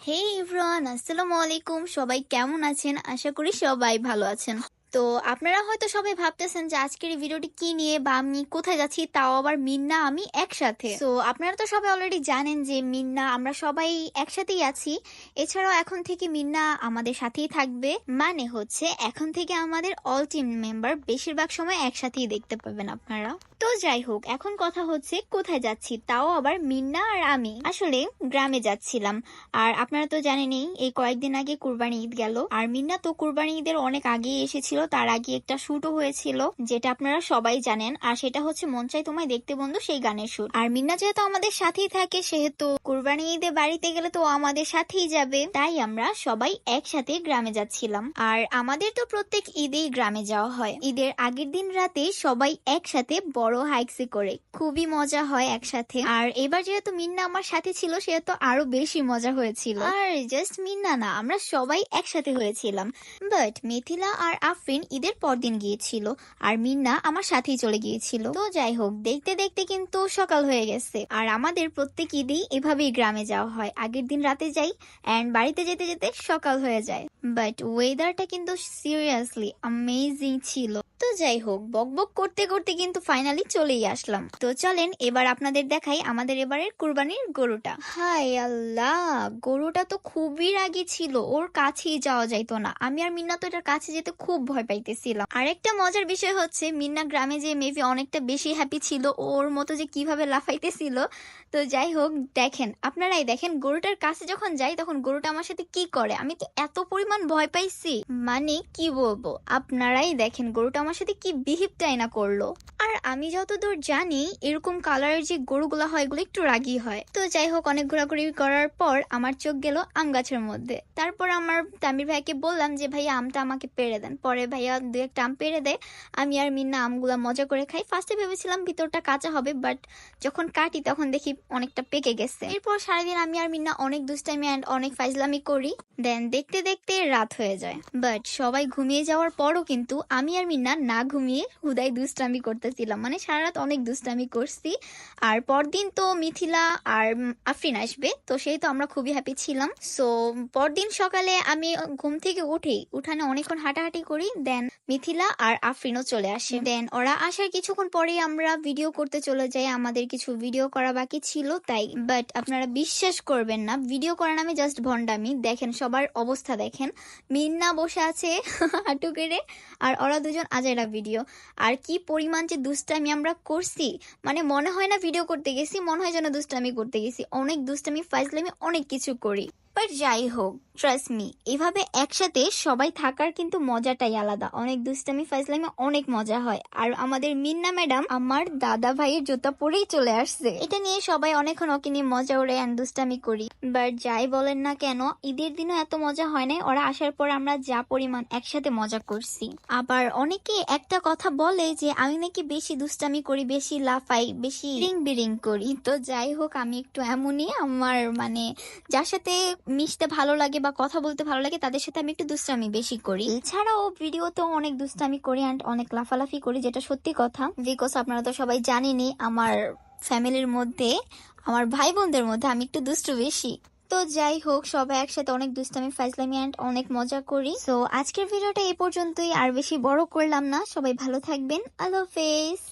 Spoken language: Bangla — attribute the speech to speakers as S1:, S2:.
S1: হে এভরিওয়ান, আসসালামু আলাইকুম। সবাই কেমন আছেন? আশা করি সবাই ভালো আছেন। তো আপনারা হয়তো সবাই ভাবতেছেন যে আজকের এই ভিডিওটি কি নিয়ে বা আমি কোথায় যাচ্ছি, তাও আবার মিন্না আমি একসাথে। তো আপনারা তো সবাই অলরেডি জানেন যে মিন্না আমরা সবাই একসাথেই আছি। এছাড়াও এখন থেকে মিন্না আমাদের সাথেই থাকবে, মানে হচ্ছে এখন থেকে আমাদের অল টিম মেম্বার বেশিরভাগ সময় একসাথেই দেখতে পাবেন আপনারা। তো যাই হোক, এখন কথা হচ্ছে কোথায় যাচ্ছি, তাও আবার মিন্না আর আমি। আসলে গ্রামে যাচ্ছিলাম। আর আপনারা তো জানেনই এই কয়েকদিন আগে কুরবানি ঈদ গেল, আর মিন্না তো কুরবানি ঈদের অনেক আগে এসেছিল। তার আগে একটা শুটও হয়েছিল, যেটা আপনারা সবাই জানেন, আর সেটা হচ্ছে মন চাই তোমায় দেখতে বন্ধু, সেই গানের শুট। আর মিন্না যেহেতু আমাদের সাথেই থাকে, সেহেতু কুরবানি ঈদে বাড়িতে গেলে তো ও আমাদের সাথেই যাবে, তাই আমরা সবাই একসাথে গ্রামে যাচ্ছিলাম। আর আমাদের তো প্রত্যেক ঈদেই গ্রামে যাওয়া হয়। ঈদের আগের দিন রাতে সবাই একসাথে বড় হাইকসে করে খুবই মজা হয় একসাথে। আর এবার যেহেতু মিন্না আমার সাথে ছিল, সেহেতু আরো বেশি মজা হয়েছিল। আর জাস্ট মিন্না না, আমরা সবাই একসাথে হয়েছিলাম। বাট মিথিলা আর আফরিন ঈদের পরদিন গিয়েছিল, আর মিন্না আমার সাথেই চলে গিয়েছিল। তো যাই হোক, দেখতে দেখতে কিন্তু সকাল হয়ে গেছে। আর আমাদের প্রত্যেক ঈদেই এভাবেই গ্রামে যাওয়া হয়, আগের দিন রাতে যাই এন্ড বাড়িতে যেতে যেতে সকাল হয়ে যায়। বাট ওয়েদারটা কিন্তু সিরিয়াসলি অ্যামেজিং ছিল। তো যাই হোক, বকবক করতে করতে কিন্তু ফাইনালি চলেই আসলাম। তো চলেন এবার আপনাদের দেখাই আমাদের এবারের কুরবানির গরুটা। হায় আল্লাহ, গরুটা তো খুবই রাগী ছিল, ওর কাছেই যাওয়া যাইতো না। আমি আর মিন্না তো এটার কাছে যেতে খুব ভয় পাইতেছিলাম। আরেকটা মজার বিষয় হচ্ছে, মিন্না গ্রামে যে মেবি অনেকটা বেশি হ্যাপি ছিল, ওর মতো যে কিভাবে লাফাইতেছিল। তো যাই হোক, দেখেন, আপনারাই দেখেন, গরুটার কাছে যখন যাই তখন গরুটা আমার সাথে কি করে। আমি তো এত পরিমাণ ভয় পাইছি, মানে কি বলবো, আপনারাই দেখেন গরুটা আমার সাথে কি বিহেভটাই না করলো। আর আমি যতদূর জানি এরকম কালারের যে গরুগুলা হয় এগুলো একটু রাগী হয়। তো যাই হোক, অনেক ঘোরাঘুরি করার পর আমার চোখ গেল আম গাছের মধ্যে। তারপর আমার তামির ভাইকে বললাম যে ভাইয়া আমটা আমাকে পেড়ে দেন। পরে ভাইয়া দু একটা আম পেড়ে দেয়। আমি আর মিন্না আমগুলা মজা করে খাই। ফার্স্টে ভেবেছিলাম ভিতরটা কাঁচা হবে, বাট যখন কাটি তখন দেখি অনেকটা পেকে গেছে। এরপর সারাদিন আমি আর মিন্না অনেক দুষ্টামি অ্যান্ড অনেক ফাইজলামি করি। দেন দেখতে দেখতে রাত হয়ে যায়। বাট সবাই ঘুমিয়ে যাওয়ার পরও কিন্তু আমি আর মিন্না না ঘুমিয়ে হুদাই দুষ্টামি করতেছিলাম, মানে সারা রাত অনেক দুষ্টামি করছি। আর পরদিন তো মিথিলা আর আফরিন আসবে, তো সেই তো আমরা খুবই হ্যাপি ছিলাম। সো পরদিন সকালে আমি ঘুম থেকে উঠেই উঠানে অনেকক্ষণ হাঁটাহাঁটি করি। দেন মিথিলা আর আফরিনও চলে আসে। দেন ওরা আসার কিছুক্ষণ পরেই আমরা ভিডিও করতে চলে যাই, আমাদের কিছু ভিডিও করা বাকি ছিল তাই। বাট আপনারা বিশ্বাস করবেন না, ভিডিও করার নামে জাস্ট ভন্ডামি। দেখেন সবার অবস্থা দেখেন, মিন্না বসে আছে হাঁটু কেড়ে, আর ওরা দুজন আজাইরা ভিডিও। আর কি পরিমাণ যে দুষ্টামি আমরা করছি, মানে মনে হয় না ভিডিও করতে গেছি, মনে হয় যেন দুষ্টামি করতে গেছি। অনেক দুষ্টামি ফাইজলামি অনেক কিছু করি। বাট যাই হোক, ট্রাস্ট মি, এভাবে একসাথে সবাই থাকার কিন্তু মজাটাই আলাদা। অনেক দুষ্টামি ফাইজলামি অনেক মজা হয়। আর আমাদের মিন্না ম্যাডাম আমার দাদা ভাইয়ের জুতা পরেই চলে আসছে, এটা নিয়ে সবাই অনেকক্ষণ ওকে নিয়ে মজা ওড়ে অ্যান্ড দুষ্টামি করি। বাট যাই বলেন না কেন, ঈদের দিনও এত মজা হয় নাই। ওরা আসার পর আমরা যা পরিমাণ একসাথে মজা করছি। আবার অনেকে একটা কথা বলে যে আমি নাকি বেশি দুষ্টামি করি, বেশি লাফাই, বেশি রিং বিরিং করি। তো যাই হোক, আমি একটু এমনই। আমার মানে যার সাথে মিশতে ভালো লাগে বা কথা বলতে ভালো লাগে তাদের সাথে আমি একটু দুষ্টামি বেশি করি। এছাড়াও ভিডিওতেও অনেক দুষ্টামি করি অ্যান্ড অনেক লাফালাফি করি, যেটা সত্যি কথা। বিকজ আপনারা তো সবাই জানেনই আমার ফ্যামিলির মধ্যে, আমার ভাই বোনদের মধ্যে আমি একটু দুষ্টু বেশি। তো যাই হোক, সবাই একসাথে অনেক দুষ্টামি ফাইজলামি অ্যান্ড অনেক মজা করি। তো আজকের ভিডিওটা এই পর্যন্তই, আর বেশি বড় করলাম না। সবাই ভালো থাকবেন, আল্লাহ হাফেজ।